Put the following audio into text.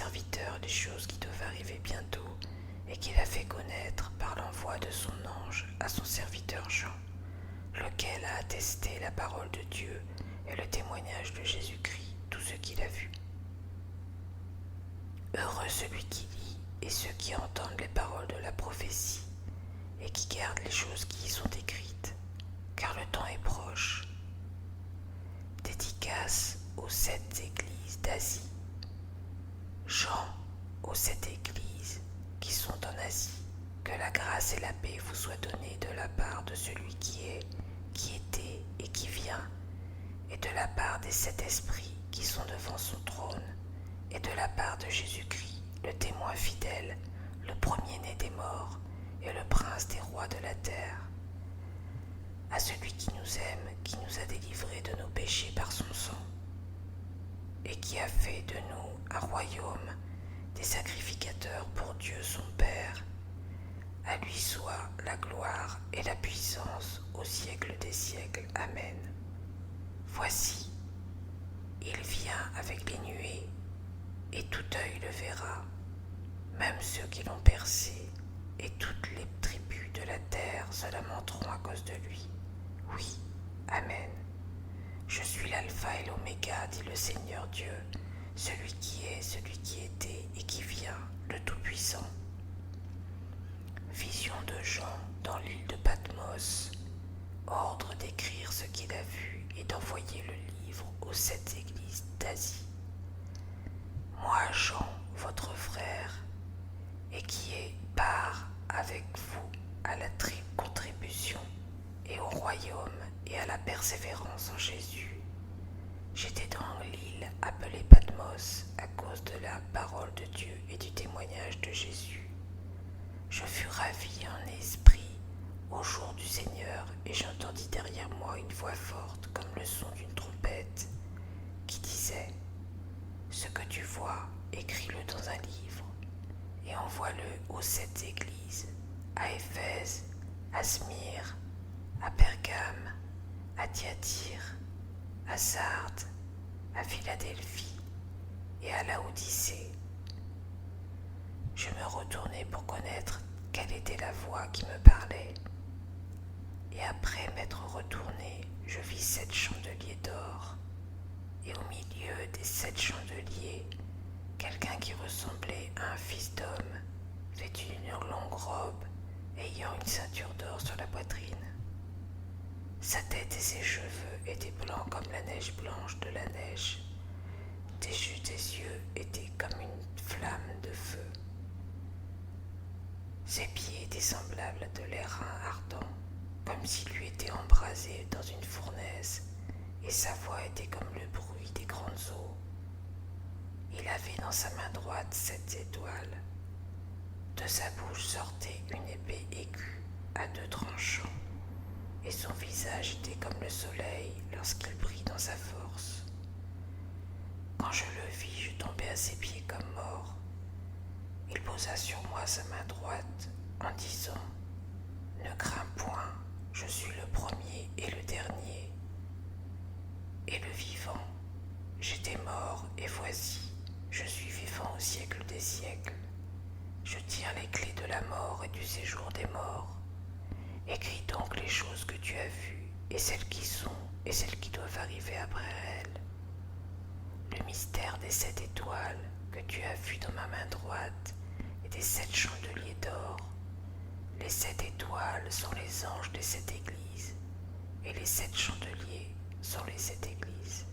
serviteurs les choses qui doivent arriver bientôt et qu'il a fait connaître par l'envoi de son ange à son serviteur Jean, lequel a attesté la parole de Dieu et le témoignage de Jésus-Christ, tout ce qu'il a vu. Heureux celui qui lit et ceux qui entendent les paroles de la prophétie et qui gardent les choses qui y sont écrites, car le temps est proche. Dédicace aux 7 églises d'Asie. Jean aux 7 églises qui sont en Asie. Que la grâce et la paix vous soient données de la part de celui qui est, qui était et qui vient, et de la part des 7 esprits qui sont devant son trône, et de la part de Jésus-Christ, le témoin fidèle, le premier-né des morts, et le prince des rois de la terre. À celui qui nous aime, qui nous a délivrés de nos péchés par son sang, et qui a fait de nous un royaume, des sacrificateurs pour Dieu son Père. À lui soit la gloire et la puissance au siècle des siècles. Amen. Voici, il vient avec les nuées, et tout œil le verra, même ceux qui l'ont percé, et toutes les tribus de la terre se lamenteront à cause de lui. Oui, Amen. Je suis l'alpha et l'oméga, dit le Seigneur Dieu, celui qui est, celui qui était et qui vient, le Tout-Puissant. Vision de Jean dans l'île de Patmos. Ordre d'écrire ce qu'il a vu et d'envoyer le livre aux 7 églises d'Asie. Moi, Jean, votre frère, et qui est part avec vous à la contribution et au royaume et à la persévérance en Jésus. J'étais dans l'île appelée Patmos à cause de la parole de Dieu et du témoignage de Jésus. Je fus ravi en esprit au jour du Seigneur et j'entendis derrière moi une voix forte comme le son d'une trompette qui disait « Ce que tu vois, écris-le dans un livre et envoie-le aux 7 églises, à Éphèse, à Smyrne, à Pergame, à Thyatire, à Sardes, à Philadelphie et à Laodicée. » Je me retournai pour connaître quelle était la voix qui me parlait. Et après m'être retourné, je vis 7 chandeliers d'or, et au milieu des 7 chandeliers, quelqu'un qui ressemblait à un fils d'homme, vêtu d'une longue robe, ayant une ceinture d'or sur la poitrine. Sa tête et ses cheveux étaient blancs comme la neige blanche de la neige. Des yeux étaient comme une flamme de feu. Ses pieds étaient semblables à de l'airain ardent, comme s'il lui était embrasé dans une fournaise, et sa voix était comme le bruit des grandes eaux. Il avait dans sa main droite 7 étoiles. De sa bouche sortait une épée aiguë à 2 tranchants, et son visage était comme le soleil lorsqu'il brille dans sa force. Quand je le vis, je tombai à ses pieds comme mort. Il posa sur moi sa main droite en disant « Ne crains point, je suis le premier et le dernier, et le vivant. J'étais mort et voici, je suis vivant au siècle des siècles. Je tiens les clés de la mort et du séjour des morts. Écris donc les choses que tu as vues, et celles qui sont, et celles qui doivent arriver après elles. Le mystère des 7 étoiles que tu as vues dans ma main droite, et des 7 chandeliers d'or. Les 7 étoiles sont les anges des 7 églises, et les 7 chandeliers sont les 7 églises.